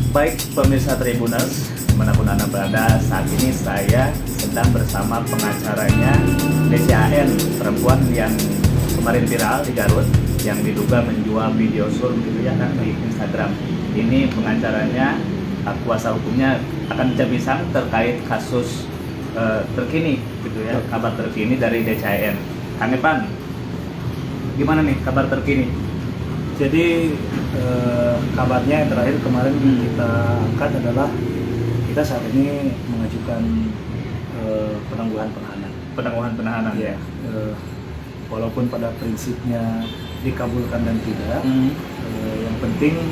Baik pemirsa Tribuners, dimanapun Anda berada, saat ini saya sedang bersama pengacaranya DCAN, perempuan yang kemarin viral di Garut, yang diduga menjual video sur gitu ya kan di Instagram. Ini pengacaranya, kuasa hukumnya akan bincang terkait kasus terkini gitu ya, kabar terkini dari DCAN. Kang Epan, gimana nih kabar terkini? Jadi kabarnya yang terakhir kemarin kita angkat adalah kita saat ini mengajukan penangguhan penahanan. Penangguhan penahanan ya. Walaupun pada prinsipnya dikabulkan dan tidak, yang penting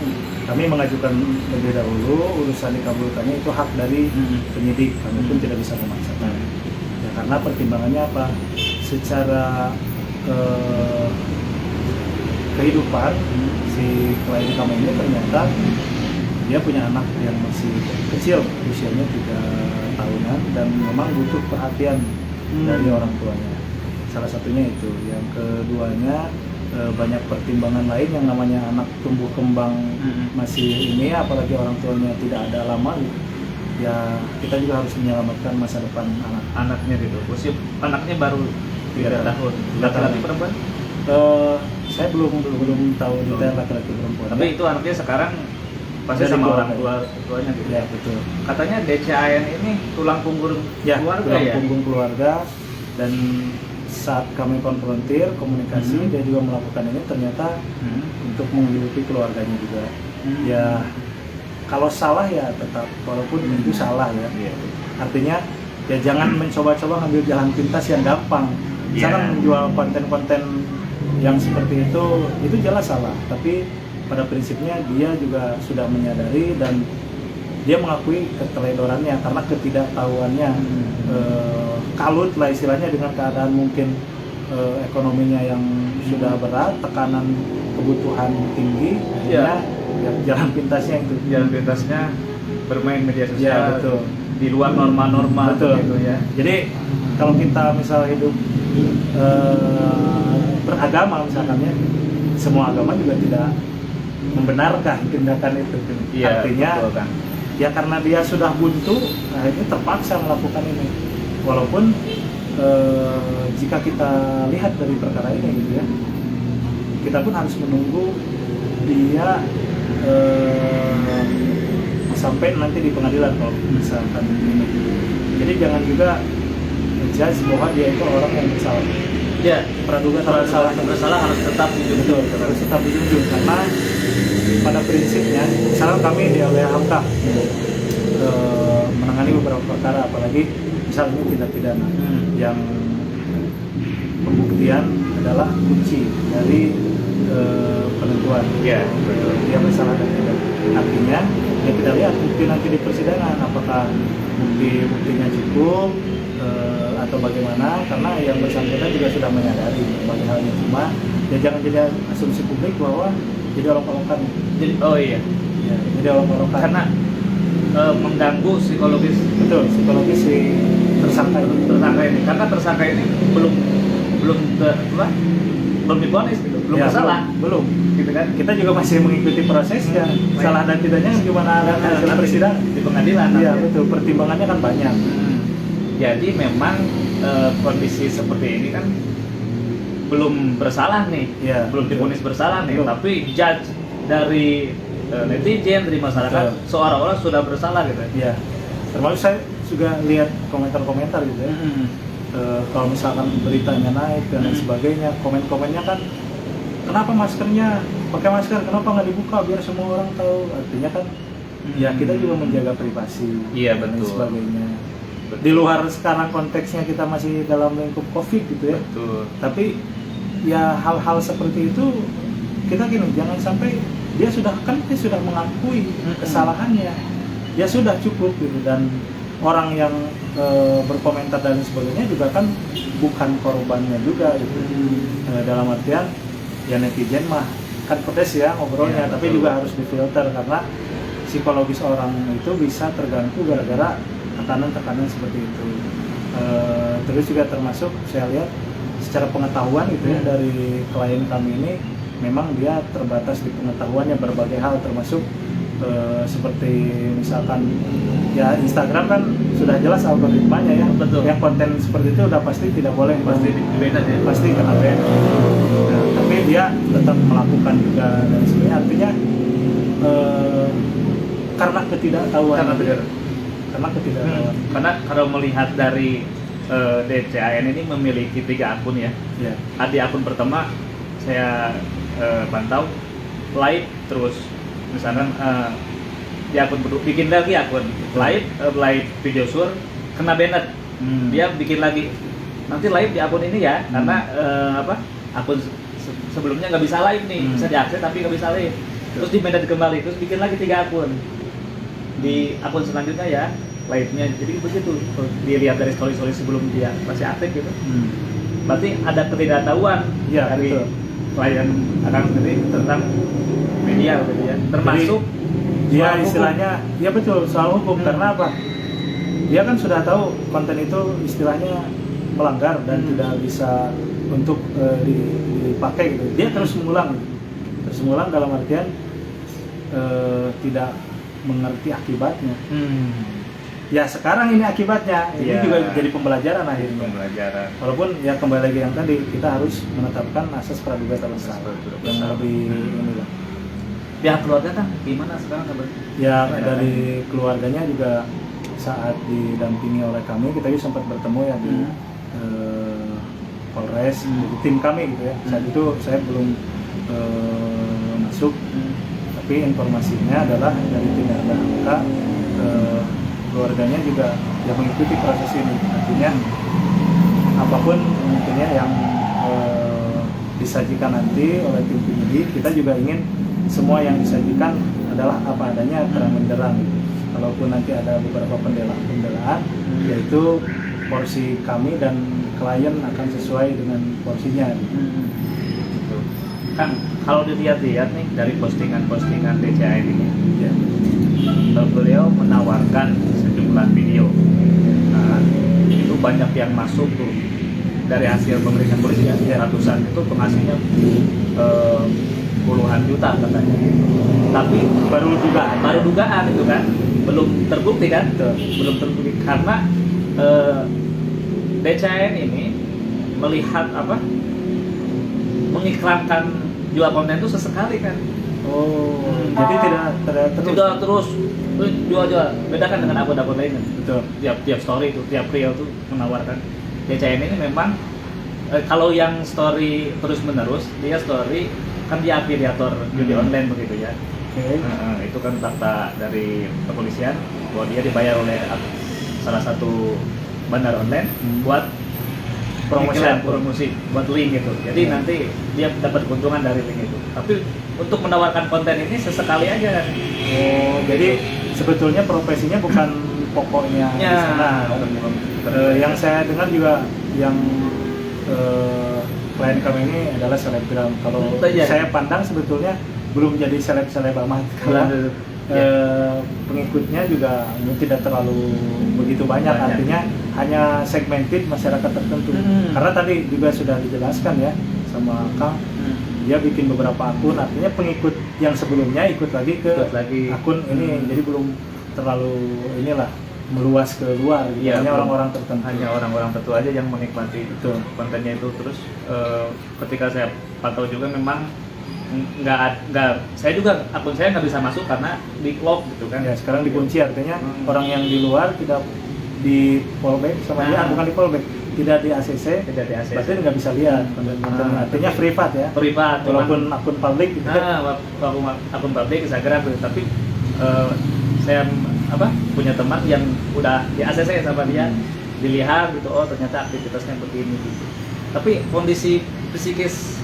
kami mengajukan lebih dahulu. Urusan dikabulkannya itu hak dari penyidik, kami pun tidak bisa memaksakan. Ya, karena pertimbangannya apa? Secara kehidupan si klien kami ini ternyata dia punya anak yang masih kecil, usianya 3 tahunan, dan memang butuh perhatian dari orang tuanya. Salah satunya itu. Yang keduanya banyak pertimbangan lain, yang namanya anak tumbuh kembang masih ini, apalagi orang tuanya tidak ada lama gitu. Ya kita juga harus menyelamatkan masa depan Anaknya gitu. Usia anaknya baru 3 tahun. Laki-laki perempuan? Saya belum tahu detail laki-laki perempuan. Tapi itu anaknya sekarang pasti sama orang tuanya gitu. Ya betul. Katanya DCAN ini tulang punggung keluarga tulang ya. punggung keluarga, dan saat kami konfrontir komunikasi dia juga melakukan ini ternyata untuk menghidupi keluarganya juga. Ya kalau salah ya tetap, walaupun itu salah ya. Artinya ya jangan mencoba-coba ngambil jalan pintas yang gampang. Misalkan menjual konten-konten yang seperti itu jelas salah, tapi pada prinsipnya dia juga sudah menyadari dan dia mengakui keteledorannya karena ketidaktahuannya. Kalut lah istilahnya dengan keadaan mungkin ekonominya yang sudah berat, tekanan kebutuhan tinggi, akhirnya ya, jalan pintasnya itu. Jalan pintasnya bermain media sosial. Ya, betul. Di luar norma-norma gitu ya. Jadi kalau kita misal hidup beragama misalkan ya, semua agama juga tidak membenarkan tindakan itu. Artinya betul, kan? Ya karena dia sudah buntu, akhirnya terpaksa melakukan ini. Walaupun jika kita lihat dari perkara ini gitu ya, kita pun harus menunggu dia sampai nanti di pengadilan kalau misalkan ini. Jadi jangan juga judge bahwa dia itu orang yang bersalah. Ya, praduga bersalah harus tetap dijunjung. Harus tetap dijunjung, karena pada prinsipnya, misalnya kami di LBH Hamka menangani beberapa perkara, apalagi misalnya tindak pidana yang pembuktian adalah kunci dari penentuan dia bersalah dan tidak. Artinya ya kita lihat bukti nanti di persidangan, apakah buktinya cukup atau bagaimana, karena yang bersangkutan juga sudah menyadari berbagai halnya. Cuma ya jangan jadi asumsi publik bahwa jadi olok-olokan. Ya, jadi olok-olokan karena mengganggu psikologis. Betul, psikologis si tersangka ini. Karena tersangka ini belum divonis gitu, belum bersalah, belum gitu kan. Kita juga masih mengikuti prosesnya, salah dan tidaknya gimana ada hasil persidangan di pengadilan. Iya betul, pertimbangannya kan banyak. Jadi memang kondisi seperti ini kan belum bersalah nih, belum divonis bersalah nih, tapi judge dari netizen, dari masyarakat seolah-olah sudah bersalah gitu. Iya, termasuk saya juga lihat komentar-komentar gitu ya. Kalau misalkan beritanya naik dan lain sebagainya, komen-komennya kan, kenapa maskernya pakai masker, kenapa nggak dibuka biar semua orang tahu. Artinya kan ya kita juga menjaga privasi dan lain sebagainya. Di luar sekarang konteksnya kita masih dalam lingkup COVID gitu ya. Tapi ya hal-hal seperti itu kita gini, jangan sampai dia sudah mengakui kesalahannya, ya sudah cukup gitu. Dan orang yang berkomentar dan sebagainya juga kan bukan korbannya juga gitu. Dalam artian ya netizen mah kan protes ya ngobrolnya, tapi juga harus difilter karena psikologis orang itu bisa terganggu gara-gara tekanan seperti itu. Terus juga termasuk saya lihat secara pengetahuan gitu ya dari klien kami ini, memang dia terbatas di pengetahuannya berbagai hal, termasuk seperti misalkan ya Instagram kan sudah jelas algoritmanya ya. Betul. Yang konten seperti itu udah pasti tidak boleh, Pasti beda ya. pasti kena ban. Nah, tapi dia tetap melakukan juga dan sebagainya. Artinya karena ketidaktahuan. Karena ketidaktahuan. Karena kalau melihat dari DCAN ini memiliki 3 akun ya. Ya. Di akun pertama saya pantau live terus, misalkan di akun kedua bikin lagi akun live video sur kena banned. Dia bikin lagi nanti live di akun ini ya, karena akun sebelumnya nggak bisa live nih, bisa diakses tapi nggak bisa live, terus di banned kembali, terus bikin lagi 3 akun di akun selanjutnya ya live-nya. Jadi begitu dilihat dari story sebelum dia masih aktif gitu. Berarti ada ketidaktahuan Ya, dari betul. klien akan sendiri tentang media gitu ya, termasuk dia soal istilahnya ya betul soal hukum. Karena apa, dia kan sudah tahu konten itu istilahnya melanggar dan tidak bisa untuk dipakai gitu. Dia terus mengulang dalam artian tidak mengerti akibatnya. Ya sekarang ini akibatnya, ini Ya. juga jadi pembelajaran akhirnya. pembelajaran. Walaupun ya kembali lagi yang tadi, kita harus menetapkan asas praduga tak bersalah yang lebih inilah. Pihak keluarga kan gimana sekarang kabar? Ya dari keluarganya juga saat didampingi oleh kami, kita juga sempat bertemu ya di Polres, di tim kami gitu ya. Saat itu saya belum masuk, tapi informasinya adalah dari tim RBHK, keluarganya juga yang mengikuti proses ini. Artinya apapun mungkinnya yang disajikan nanti oleh tim penyidik, kita juga ingin semua yang disajikan adalah apa adanya, terang benderang gitu. Kalaupun nanti ada beberapa pembelaan, yaitu porsi kami dan klien akan sesuai dengan porsinya. Gitu. Kan kalau dilihat-lihat nih dari postingan DCAN ini, Ya. Beliau menawarkan sejumlah video. Nah, itu banyak yang masuk tuh dari hasil pemeriksaan polisi ya, ratusan itu penghasilnya puluhan juta katanya. Tapi baru dugaan itu kan, belum terbukti kan? Belum terbukti karena DCAN ini melihat mengiklankan jual konten itu sesekali kan. Jadi tidak terus. Jual bedakan dengan akun-akun lain kan. Betul. Tiap story itu, tiap reel tuh menawarkan. DCAN ini memang kalau yang story terus menerus, dia story kan dia afiliator judi online begitu ya. Oke. Itu kan fakta dari kepolisian bahwa dia dibayar oleh salah satu bandar online buat promosi buat link gitu. Jadi nanti dia dapat keuntungan dari link itu. Tapi untuk menawarkan konten ini sesekali aja kan. Jadi sebetulnya profesinya bukan pokoknya di sana. Yang saya dengar juga yang klien kami ini adalah selebgram. Kalau saya pandang sebetulnya belum jadi seleb amat karena pengikutnya juga tidak terlalu begitu banyak. Artinya hanya segmented masyarakat tertentu. Karena tadi juga sudah dijelaskan ya sama Kang, dia bikin beberapa akun, artinya pengikut yang sebelumnya ikut lagi ke akun ini, jadi belum terlalu inilah meluas ke luar. Ya, hanya orang-orang tertentu. Hanya orang-orang tertentu aja yang menikmati itu kontennya itu. Terus ketika saya pantau juga memang nggak saya juga akun saya nggak bisa masuk karena di lock gitu kan. Ya sekarang dikunci, artinya orang yang di luar tidak di fallback sama dia, bukan di fallback, tidak di ACC, berarti nggak bisa lihat konten. Artinya privat ya. Privat. Walaupun akun publik gitu. Akun publik Instagram gitu. Tapi saya punya teman yang udah di ACC sama dia, dilihat gitu, oh ternyata aktivitasnya begini gitu. Tapi kondisi psikis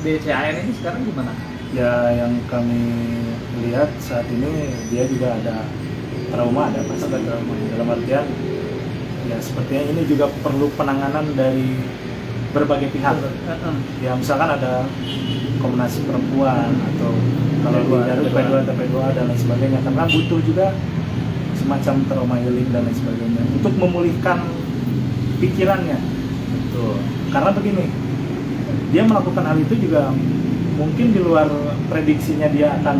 DCAN ini sekarang gimana? Ya yang kami lihat saat ini dia juga ada trauma, ada masalah trauma. Dalam artian ya sepertinya ini juga perlu penanganan dari berbagai pihak. Ya misalkan ada Komnas Perempuan atau kalau di Garut P2 dan lain sebagainya, karena butuh juga semacam trauma healing dan lain sebagainya untuk memulihkan pikirannya. Betul. Karena begini, dia melakukan hal itu juga mungkin di luar prediksinya dia akan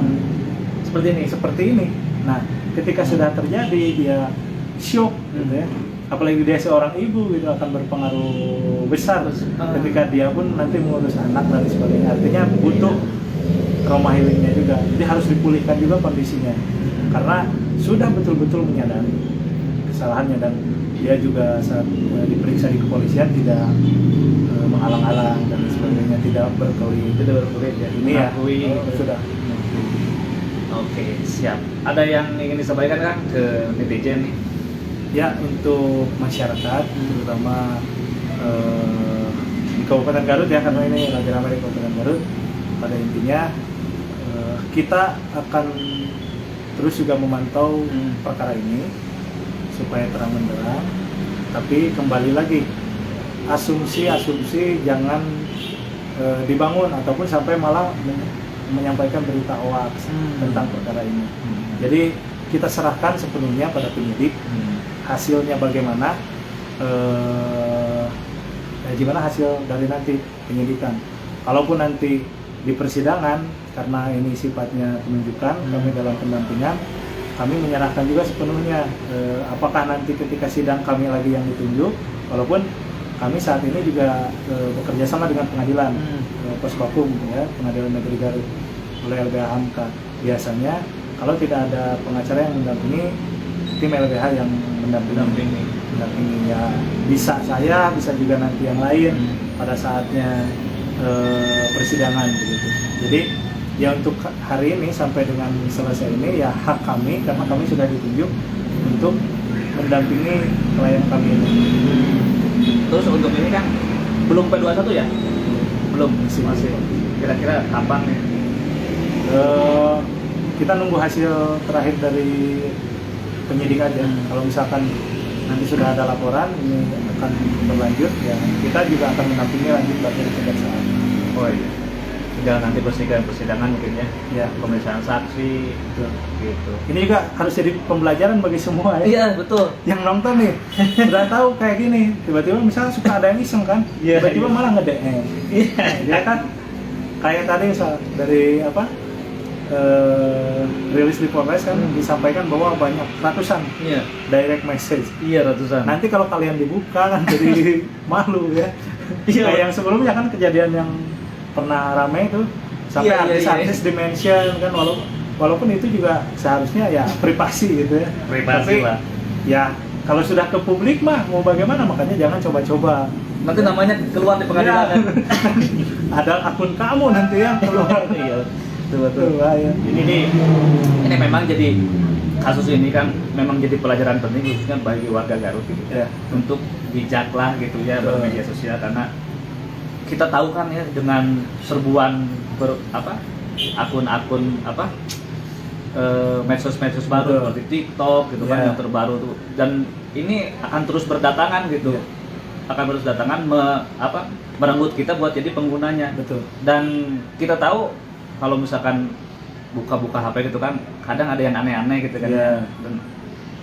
seperti ini. Nah, ketika sudah terjadi dia shock gitu ya. Apalagi dia seorang ibu gitu akan berpengaruh besar ketika dia pun nanti mengurus anak dan sebagainya. Artinya butuh trauma healingnya juga. Jadi harus dipulihkan juga kondisinya. Karena sudah betul-betul menyadari kesalahannya dan dia juga saat diperiksa di kepolisian tidak menghalang-halang dan sebagainya, tidak berkelit ya. Ini ya sudah. Oke, siap. Ada yang ingin disampaikan kan ke netizen nih? Ya, untuk masyarakat terutama di Kabupaten Garut ya, karena ini lagi ramai di Kabupaten Garut. Pada intinya kita akan terus juga memantau perkara ini supaya terang benderang. Tapi kembali lagi, asumsi jangan dibangun ataupun sampai malah menyampaikan berita hoax tentang perkara ini. Jadi kita serahkan sepenuhnya pada penyidik. Hasilnya bagaimana, gimana hasil dari nanti penyidikan. Kalaupun nanti di persidangan, karena ini sifatnya penunjukan, kami dalam pendampingan, kami menyerahkan juga sepenuhnya. Apakah nanti ketika sidang kami lagi yang ditunjuk, walaupun kami saat ini juga bekerja sama dengan pengadilan, Posbakum ya, Pengadilan Negeri Garut oleh LBH Hamka. Biasanya kalau tidak ada pengacara yang mendampingi, tim LBH yang mendampingi ya, bisa saya, bisa juga nanti yang lain pada saatnya persidangan begitu. Jadi ya untuk hari ini sampai dengan selesai ini ya hak kami, karena kami sudah ditunjuk untuk mendampingi klien kami ini. Terus untuk ini kan belum P21 ya? Belum, masih. Kira-kira kapan nih? Kita nunggu hasil terakhir dari penyidik aja. Kalau misalkan nanti sudah ada laporan ini akan berlanjut ya, kita juga akan mendampingi lanjut dari kejaksaan. Oh iya. Tinggal nanti persidangan mungkin ya. Ya, pemeriksaan saksi gitu. Ini juga harus jadi pembelajaran bagi semua ya. Iya, betul. Yang nonton nih udah tahu kayak gini, tiba-tiba misalnya suka ada yang iseng kan, tiba-tiba malah nge-DM. Iya, dia kan kayak tadi misal dari apa? Rilis di Polres kan disampaikan bahwa banyak ratusan direct message. Iya, ratusan. Nanti kalau kalian dibuka kan jadi malu ya. Kayak yang sebelumnya kan kejadian yang pernah ramai itu sampai artis-artis dimention kan, walaupun itu juga seharusnya ya privasi gitu ya. Privasi lah. Ya kalau sudah ke publik mah mau bagaimana, makanya jangan coba-coba. Nanti namanya keluar di pengadilan. Ya. Ada akun kamu nanti yang keluar. Iya. Betul. Ya. Ini memang jadi kasus ini kan memang jadi pelajaran penting khususnya bagi warga Garut gitu ya. Untuk bijaklah gitu ya bermedia sosial, karena kita tahu kan ya dengan serbuan akun-akun medsos-medsos baru seperti TikTok gitu kan yang terbaru tuh, dan ini akan terus berdatangan gitu. Akan terus datangan merenggut kita buat jadi penggunanya. Betul. Dan kita tahu kalau misalkan buka-buka HP gitu kan kadang ada yang aneh-aneh gitu kan.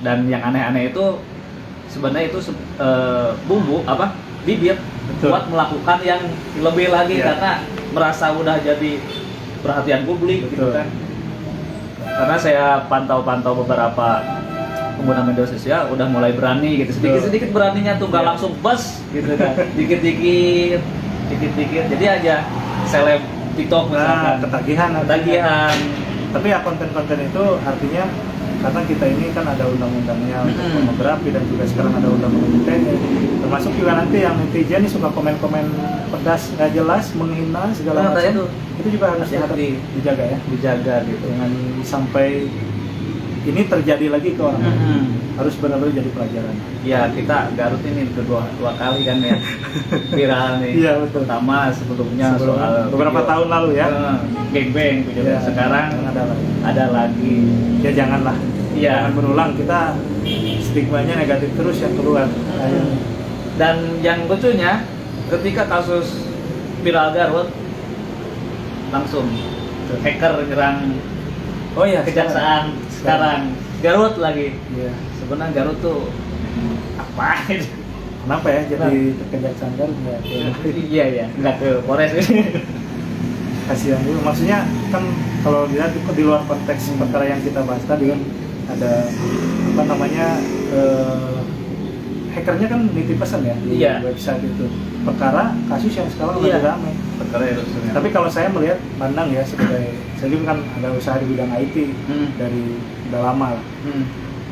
Dan yang aneh-aneh itu sebenarnya itu bumbu bibit buat melakukan yang lebih lagi karena merasa udah jadi perhatian publik gitu kan. Karena saya pantau-pantau beberapa pengguna media sosial udah mulai berani gitu, sedikit-sedikit beraninya tuh, nggak langsung bus gitu kan, dikit-dikit jadi aja seleb TikTok misalkan ketagihan. Tapi ya konten-konten itu artinya karena kita ini kan ada undang-undangnya untuk pornografi dan juga sekarang ada undang-undang ITE, termasuk juga nanti yang netizen suka komen-komen pedas nggak jelas, menghina segala macam, itu juga harus dijaga ya, gitu, jangan sampai ini terjadi lagi ke orang lain. Harus benar-benar jadi pelajaran. Ya, kita Garut ini dua kali kan ya viral nih. Iya, betul. Pertama sebelumnya soal beberapa video, tahun lalu ya, gangbang video. Sekarang ada lagi. Ya janganlah. Iya. Jangan berulang, kita stigmanya negatif terus yang keluar. Dan yang lucunya ketika kasus viral Garut langsung hacker nyerang kejaksaan sekarang Garut lagi. Iya. Sebenarnya Garut tuh apa? Kenapa ya jadi kejaksaan Garut ya? Iya, nggak ke Polres. kasihan juga. Maksudnya kan kalau dilihat di luar konteks perkara yang kita bahas tadi kan ada apa namanya hackernya kan nitip pesan ya di Iya. website itu. Perkara kasus yang sekarang Iya. lagi ramai. Perkara itu sebenarnya. Tapi kalau saya melihat pandang ya sebagai saya juga kan ada usaha di bidang IT dari udah lama lah.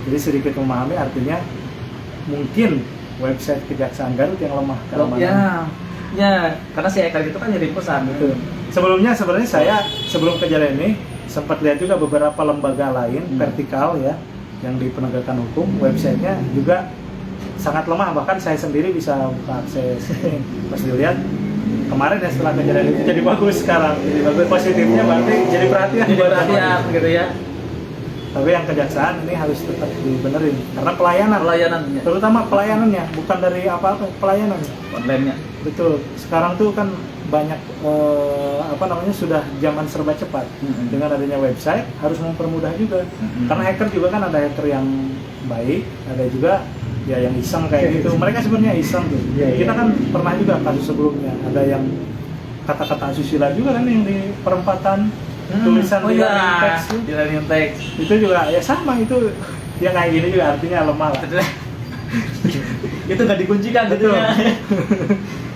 Jadi sedikit memahami artinya mungkin website Kejaksaan Garut yang lemah keamanan. Ya, karena si hacker itu kan ngirim pesan Betul. Sebelumnya sebenarnya saya sebelum kejadian ini sempat lihat juga beberapa lembaga lain vertikal ya yang di penegakan hukum websitenya juga sangat lemah, bahkan saya sendiri bisa buka akses. Pas dilihat kemarin ya setelah kejadian itu jadi bagus sekarang. Jadi bagus, positifnya berarti jadi perhatian. jadi perhatian gitu ya. Tapi yang kejaksaan ini harus tetap dibenerin karena pelayanannya, terutama pelayanannya, bukan dari apa-apa, pelayanannya. Online-nya. Betul. Sekarang tuh kan banyak apa namanya sudah zaman serba cepat. Dengan adanya website harus mempermudah juga. Karena hacker juga kan ada hacker yang baik, ada juga ya yang iseng kayak gitu. Mereka sebenarnya iseng tuh. Kita kan pernah juga kasus sebelumnya ada yang kata-kata asusila juga kan yang di perempatan tulisan di learning text tuh. Di learning text. Itu juga ya sama itu ya kayak gini juga artinya lemah lah. Itu nggak dikuncikan gitu Betul. ya.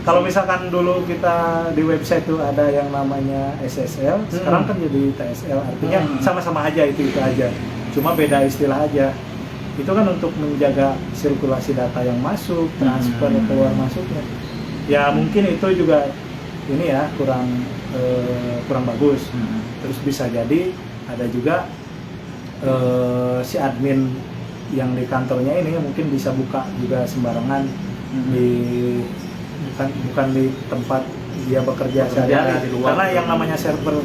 Kalau misalkan dulu kita di website tuh ada yang namanya SSL, sekarang kan jadi TSL, artinya sama-sama aja itu aja, cuma beda istilah aja. Itu kan untuk menjaga sirkulasi data yang masuk, transfer keluar masuknya. Ya mungkin itu juga ini ya kurang bagus. Terus bisa jadi ada juga si admin yang di kantornya ini mungkin bisa buka juga sembarangan di bukan di tempat dia bekerja sehari-hari. Karena yang namanya server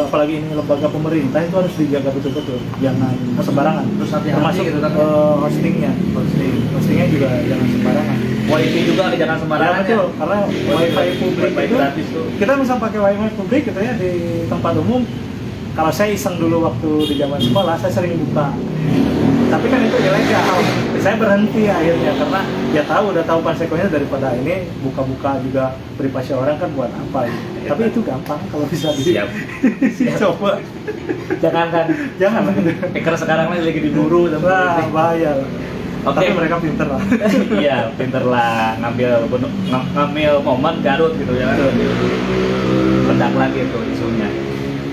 apalagi ini lembaga pemerintah itu harus dijaga betul-betul, jangan sembarangan. Terus hati-hati termasuk gitu kan. Hostingnya juga jangan sembarangan. Wifi juga jangan sembarangan Ya, betul, karena wifi publik Wifi itu gratis tuh. kita misal pakai wifi publik gitu ya di tempat umum. Kalau saya iseng dulu waktu di zaman sekolah, saya sering buka. Tapi kan itu ilegal. Saya berhenti akhirnya karena ya udah tahu konsekuensinya daripada ini buka-buka juga privasi orang kan buat apa gitu. Tapi itu gampang kalau bisa Siap. coba. Jangan. Hacker sekarang lagi diburu Wah, bahaya. Oke. Tapi mereka pinter lah. Iya, pinter lah ngambil momen Garut gitu ya. Ledak lagi tuh isunya.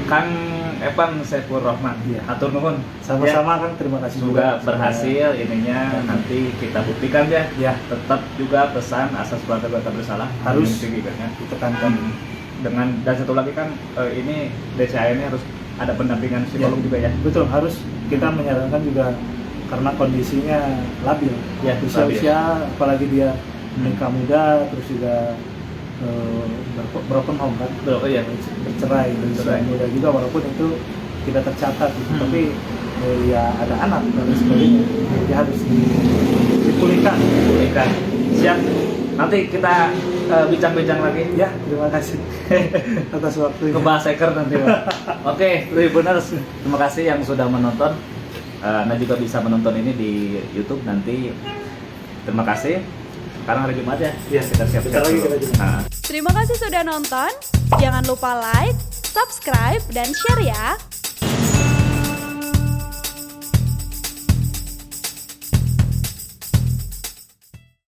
Kang Evan Saiful Rahman, atur nuhun. Sama-sama kan, terima kasih juga berhasil ininya nanti kita buktikan ya. Ya, Tetap juga pesan asas praduga bersalah harus ditekankan. ditekankan. Dengan dan satu lagi kan ini DCAN harus ada pendampingan psikolog juga ya. Betul, harus kita menyarankan juga karena kondisinya labil. Ya, usia apalagi dia menikah muda, terus juga broken home kan, Iya. bercerai muda juga, walaupun itu tidak tercatat gitu. Tapi ya ada anak dan sebagainya, dia harus dipulihkan. Siap. Nanti kita bincang-bincang lagi. Ya, terima kasih atas waktunya. Ngebahas hacker nanti. Oke, Tribuners, terima kasih yang sudah menonton. Anda juga bisa menonton ini di YouTube nanti. Terima kasih. Sekarang hari Jumat ya. Iya, Kita siap-siap lagi dulu. kita Jumat. Terima kasih sudah nonton. Jangan lupa like, subscribe, dan share ya.